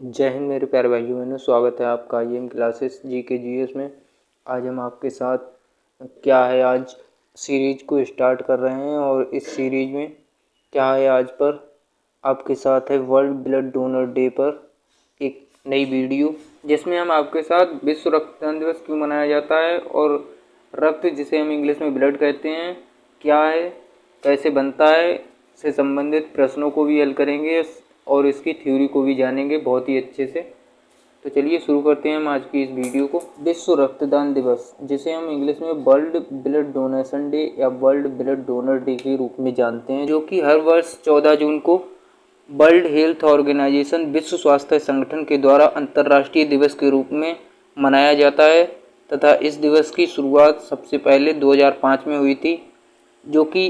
जय हिंद मेरे प्यारे भाइयों बहनों, स्वागत है आपका IM क्लासेस GK GS में। आज हम आपके साथ क्या है आज सीरीज को स्टार्ट कर रहे हैं और इस सीरीज में क्या है आज पर आपके साथ है वर्ल्ड ब्लड डोनर डे पर एक नई वीडियो, जिसमें हम आपके साथ विश्व रक्तदान दिवस क्यों मनाया जाता है और रक्त जिसे हम इंग्लिश में ब्लड कहते हैं क्या है, कैसे बनता है से संबंधित प्रश्नों को भी हल करेंगे और इसकी थ्योरी को भी जानेंगे बहुत ही अच्छे से। तो चलिए शुरू करते हैं हम आज की इस वीडियो को। विश्व रक्तदान दिवस, जिसे हम इंग्लिश में वर्ल्ड ब्लड डोनेशन डे या वर्ल्ड ब्लड डोनर डे के रूप में जानते हैं, जो कि हर वर्ष 14 जून को वर्ल्ड हेल्थ ऑर्गेनाइजेशन विश्व स्वास्थ्य संगठन के द्वारा अंतर्राष्ट्रीय दिवस के रूप में मनाया जाता है तथा इस दिवस की शुरुआत सबसे पहले 2005 में हुई थी, जो कि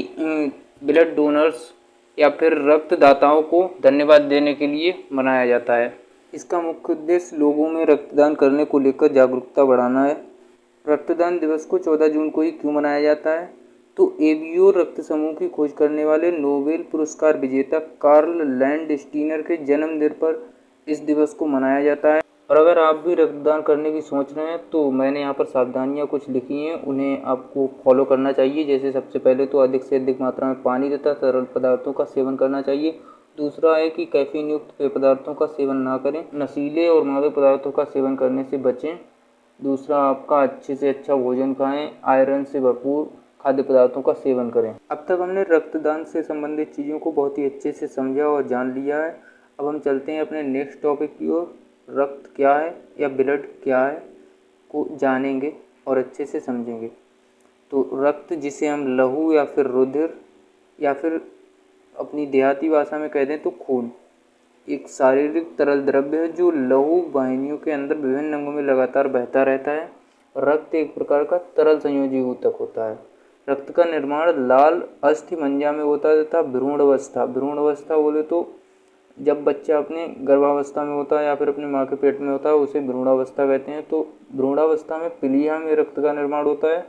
ब्लड डोनर्स या फिर रक्तदाताओं को धन्यवाद देने के लिए मनाया जाता है। इसका मुख्य उद्देश्य लोगों में रक्तदान करने को लेकर जागरूकता बढ़ाना है। रक्तदान दिवस को 14 जून को ही क्यों मनाया जाता है, तो एवियो रक्त समूह की खोज करने वाले नोबेल पुरस्कार विजेता कार्ल लैंडस्टीनर के जन्मदिन पर इस दिवस को मनाया जाता है। और अगर आप भी रक्तदान करने की सोच रहे हैं तो मैंने यहाँ पर सावधानियाँ कुछ लिखी हैं, उन्हें आपको फॉलो करना चाहिए। जैसे सबसे पहले तो अधिक से अधिक मात्रा में पानी तथा तरल पदार्थों का सेवन करना चाहिए। दूसरा है कि कैफीन युक्त पेय पदार्थों का सेवन ना करें, नशीले और मादक पदार्थों का सेवन करने से बचें। दूसरा, आपका अच्छे से अच्छा भोजन खाएं, आयरन से भरपूर खाद्य पदार्थों का सेवन करें। अब तक हमने रक्तदान से संबंधित चीज़ों को बहुत ही अच्छे से समझा और जान लिया है। अब हम चलते हैं अपने नेक्स्ट टॉपिक की ओर। रक्त क्या है या ब्लड क्या है को जानेंगे और अच्छे से समझेंगे। तो रक्त, जिसे हम लहू या फिर रुधिर या फिर अपनी देहाती भाषा में कहते हैं तो खून, एक शारीरिक तरल द्रव्य है जो लहू वाहिनियों के अंदर विभिन्न अंगों में लगातार बहता रहता है। रक्त एक प्रकार का तरल संयोजी ऊतक होता है। रक्त का निर्माण लाल अस्थि मज्जा में होता है तथा भ्रूण अवस्था बोले तो जब बच्चा अपने गर्भावस्था में होता है या फिर अपने माँ के पेट में होता है उसे भ्रूणावस्था कहते हैं। तो भ्रूणावस्था में प्लीहा में रक्त का निर्माण होता है।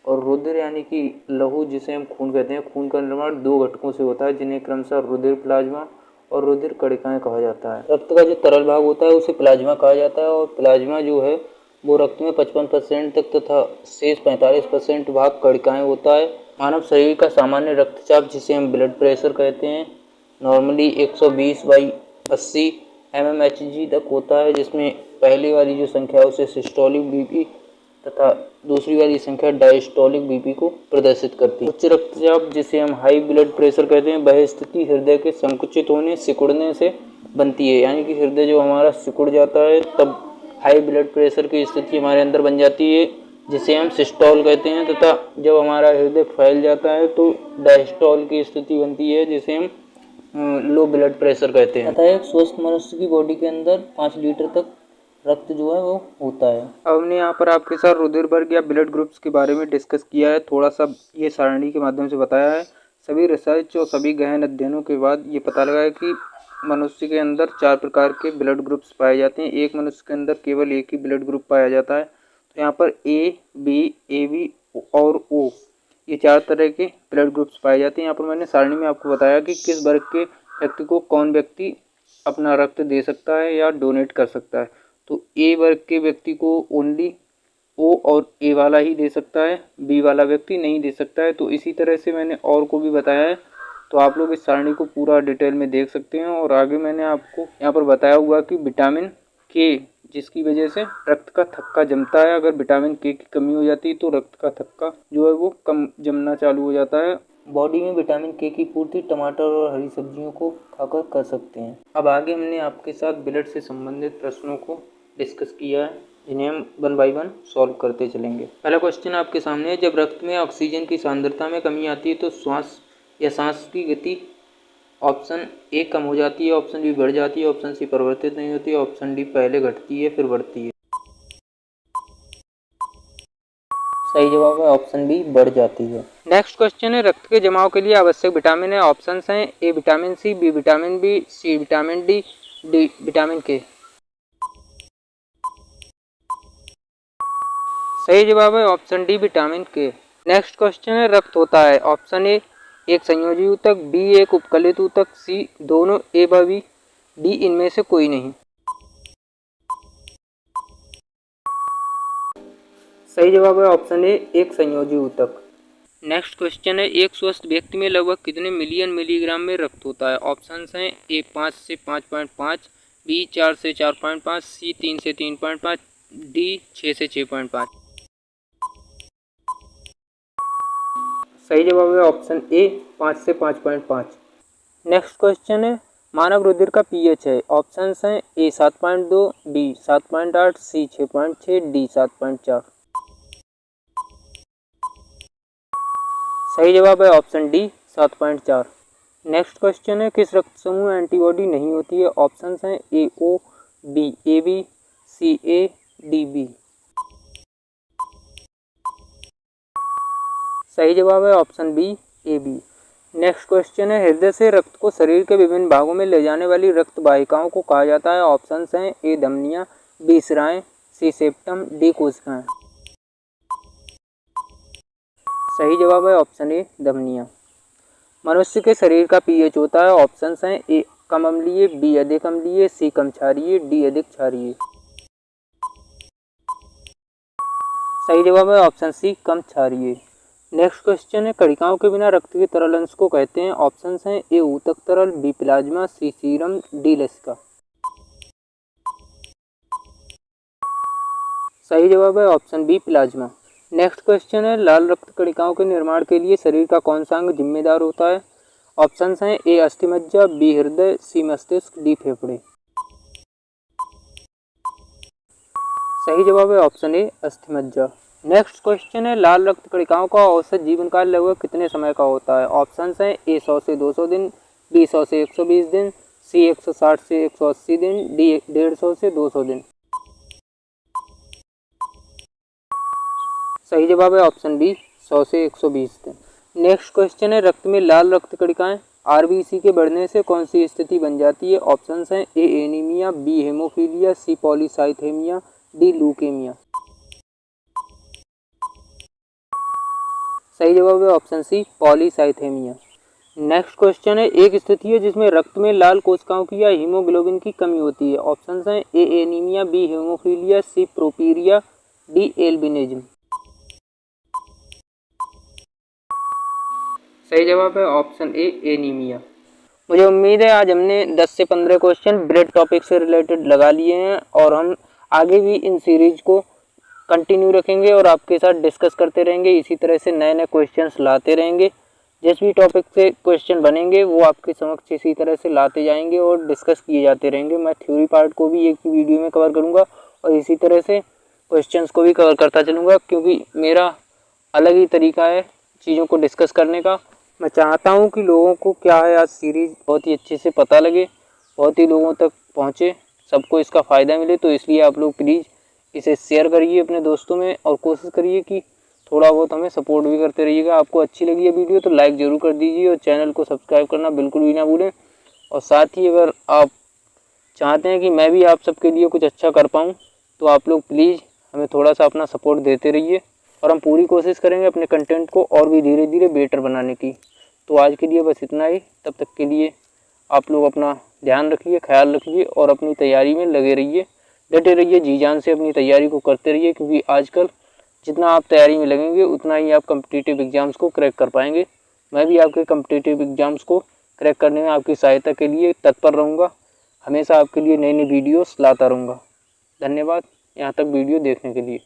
और रुधिर यानी कि लहू, जिसे हम खून कहते हैं, खून का निर्माण दो घटकों से होता है जिन्हें क्रमशः रुधिर प्लाज्मा और रुधिर कणिकाएं कहा जाता है। रक्त का जो तरल भाग होता है उसे प्लाज्मा कहा जाता है और प्लाज्मा जो है वो रक्त में 55% तक तथा शेष 45% भाग कणिकाएं होता है। मानव शरीर का सामान्य रक्तचाप, जिसे हम ब्लड प्रेशर कहते हैं, नॉर्मली 120/80 mmHg तक होता है, जिसमें पहली वाली जो संख्या है उसे सिस्टोलिक बीपी तथा दूसरी वाली संख्या डायस्टोलिक बीपी को प्रदर्शित करती है। उच्च रक्तचाप, जिसे हम हाई ब्लड प्रेशर कहते हैं, वह स्थिति हृदय के संकुचित होने सिकुड़ने से बनती है। यानी कि हृदय जो हमारा सिकुड़ जाता है तब हाई ब्लड प्रेशर की स्थिति हमारे अंदर बन जाती है, जिसे हम सिस्टोल कहते हैं। तथा जब हमारा हृदय फैल जाता है तो डायस्टोल की स्थिति बनती है, जिसे हम लो ब्लड प्रेशर कहते हैं। तथा एक स्वस्थ मनुष्य की बॉडी के अंदर 5 लीटर तक रक्त जो है वो होता है। अब हमने यहाँ पर आपके साथ रुधिर वर्ग या ब्लड ग्रुप्स के बारे में डिस्कस किया है, थोड़ा सा ये सारणी के माध्यम से बताया है। सभी रिसर्च और सभी गहन अध्ययनों के बाद ये पता लगा है कि मनुष्य के अंदर 4 प्रकार के ब्लड ग्रुप्स पाए जाते हैं। एक मनुष्य के अंदर केवल एक ही ब्लड ग्रुप पाया जाता है। तो यहाँ पर A, B, AB और O, ये 4 तरह के ब्लड ग्रुप्स पाए जाते हैं। यहाँ पर मैंने सारणी में आपको बताया कि किस वर्ग के व्यक्ति को कौन व्यक्ति अपना रक्त दे सकता है या डोनेट कर सकता है। तो ए वर्ग के व्यक्ति को ओनली ओ और ए वाला ही दे सकता है, बी वाला व्यक्ति नहीं दे सकता है। तो इसी तरह से मैंने और को भी बताया है, तो आप लोग इस सारणी को पूरा डिटेल में देख सकते हैं। और आगे मैंने आपको यहाँ पर बताया हुआ कि विटामिन के, जिसकी वजह से रक्त का थक्का जमता है, अगर विटामिन के की कमी हो जाती है तो रक्त का थक्का जो है वो कम जमना चालू हो जाता है। बॉडी में विटामिन के की पूर्ति टमाटर और हरी सब्जियों को खाकर कर सकते हैं। अब आगे हमने आपके साथ ब्लड से संबंधित प्रश्नों को डिस्कस किया है, जिन्हें हम 1 बाय 1 सॉल्व करते चलेंगे। पहला क्वेश्चन आपके सामने है, जब रक्त में ऑक्सीजन की सांद्रता में कमी आती है तो सांस की गति ऑप्शन ए कम हो जाती है, ऑप्शन बी बढ़ जाती है, ऑप्शन सी परिवर्तित नहीं होती है, ऑप्शन डी पहले घटती है फिर बढ़ती है। सही जवाब है ऑप्शन बी, बढ़ जाती है। नेक्स्ट क्वेश्चन है, रक्त के जमाव के लिए आवश्यक विटामिन है। ऑप्शंस हैं A vitamin C, B vitamin B, C vitamin D, D vitamin K. सही जवाब है option D, vitamin K. Next question है, रक्त होता है ऑप्शन ए एक संयोजी ऊतक, बी एक उपकलित ऊतक, सी दोनों ए व बी, डी इनमें से कोई नहीं। सही जवाब है ऑप्शन ए, एक संयोजी ऊतक। नेक्स्ट क्वेश्चन है, एक स्वस्थ व्यक्ति में लगभग कितने मिलियन मिलीग्राम में रक्त होता है? ऑप्शंस हैं ए 5 से 5.5, बी 4 से 4.5, सी 3 से 3.5, डी 6 से 6.5। सही जवाब है ऑप्शन ए, 5 से 5.5। नेक्स्ट क्वेश्चन है, मानव रुधिर का पीएच है। ऑप्शंस हैं ए 7.2, बी 7.8, सी 6.6, डी 7.4। सही जवाब है ऑप्शन डी, 7.4। नेक्स्ट क्वेश्चन है, किस रक्त समूह एंटीबॉडी नहीं होती है? ऑप्शंस हैं A O, B A B, C A, D B. सही जवाब है option B, A B. Next question है, हृदय से रक्त को शरीर के विभिन्न भागों में ले जाने वाली रक्त वाहिकाओं को कहा जाता है? ऑप्शंस हैं ए धमनियाँ, बी सिराएं, सी सेप्टम, डी कोशिकाएं। सही जवाब है ऑप्शन ए, धमनियाँ। मनुष्य के शरीर का पीएच होता है। ऑप्शंस हैं ए कम अम्लीय, बी अधिक अम्लीय, सी कम क्षारीय, डी अधिक क्षारीय। सही जवाब है ऑप्शन सी, कम क्षारीय। नेक्स्ट क्वेश्चन है, कणिकाओं के बिना रक्त के तरल अंश को कहते हैं? ऑप्शंस हैं ए ऊतक तरल, B plasma, C serum, D लसिका। सही जवाब है option B, plasma. Next question है, लाल रक्त कणिकाओं के निर्माण के लिए शरीर का कौन सा अंग जिम्मेदार होता है? ऑप्शंस हैं ए अस्थिमज्जा, बी हृदय, सी मस्तिष्क, डी फेफड़े। सही जवाब है ऑप्शन ए, अस्थिमज्जा। नेक्स्ट क्वेश्चन है, लाल रक्त कणिकाओं का औसत जीवन काल लगभग कितने समय का होता है? ऑप्शंस हैं ए 100 से 200 दिन, बी 100 से 120 दिन, सी 160 से 180 दिन, डी 150 से 200 दिन। सही जवाब है ऑप्शन बी, 100 से 120 दिन। नेक्स्ट क्वेश्चन है, रक्त में लाल रक्त कणिकाएं आरबीसी के बढ़ने से कौन सी स्थिति बन जाती है? ऑप्शंस हैं A anaemia, B haemophilia, C polycythaemia, D leukaemia. सही जवाब है option C, polycythaemia. Next question है, एक स्थिति है जिसमें रक्त में लाल कोशिकाओं की या हीमोग्लोबिन की कमी होती है? ऑप्शंस हैं A anaemia, B haemophilia, C प्रोपीरिया, D albinism. सही जवाब है ऑप्शन ए, एनीमिया। मुझे उम्मीद है आज हमने 10 से 15 क्वेश्चन ब्लड टॉपिक से रिलेटेड लगा लिए हैं और हम आगे भी इन सीरीज को कंटिन्यू रखेंगे और आपके साथ डिस्कस करते रहेंगे। इसी तरह से नए नए क्वेश्चंस लाते रहेंगे। जिस भी टॉपिक से क्वेश्चन बनेंगे वो आपके समक्ष इसी तरह से लाते जाएंगे और डिस्कस किए जाते रहेंगे। मैं थ्योरी पार्ट को भी एक ही वीडियो में कवर करूँगा और इसी तरह से क्वेश्चंस को भी कवर करता चलूँगा, क्योंकि मेरा अलग ही तरीका है चीज़ों को डिस्कस करने का। मैं चाहता हूं कि लोगों को क्या है आज सीरीज़ बहुत ही अच्छे से पता लगे, बहुत ही लोगों तक पहुंचे, सबको इसका फ़ायदा मिले। तो इसलिए आप लोग प्लीज़ इसे शेयर करिए अपने दोस्तों में और कोशिश करिए कि थोड़ा बहुत हमें सपोर्ट भी करते रहिएगा। आपको अच्छी लगी है वीडियो तो लाइक ज़रूर कर दीजिए और चैनल को सब्सक्राइब करना बिल्कुल भी ना भूलें। और साथ ही अगर आप चाहते हैं कि मैं भी आप सबके लिए कुछ अच्छा कर पाऊँ तो आप लोग प्लीज़ हमें थोड़ा सा अपना सपोर्ट देते रहिए और हम पूरी कोशिश करेंगे अपने कंटेंट को और भी धीरे धीरे बेटर बनाने की। तो आज के लिए बस इतना ही। तब तक के लिए आप लोग अपना ध्यान रखिए, ख्याल रखिए और अपनी तैयारी में लगे रहिए, डटे रहिए, जी जान से अपनी तैयारी को करते रहिए, क्योंकि आजकल जितना आप तैयारी में लगेंगे उतना ही आप कॉम्पिटिटिव एग्ज़ाम्स को क्रैक कर पाएंगे। मैं भी आपके कॉम्पिटिटिव एग्ज़ाम्स को क्रैक करने में आपकी सहायता के लिए तत्पर रहूँगा। हमेशा आपके लिए नई नई वीडियोस लाता रहूँगा। धन्यवाद यहाँ तक वीडियो देखने के लिए।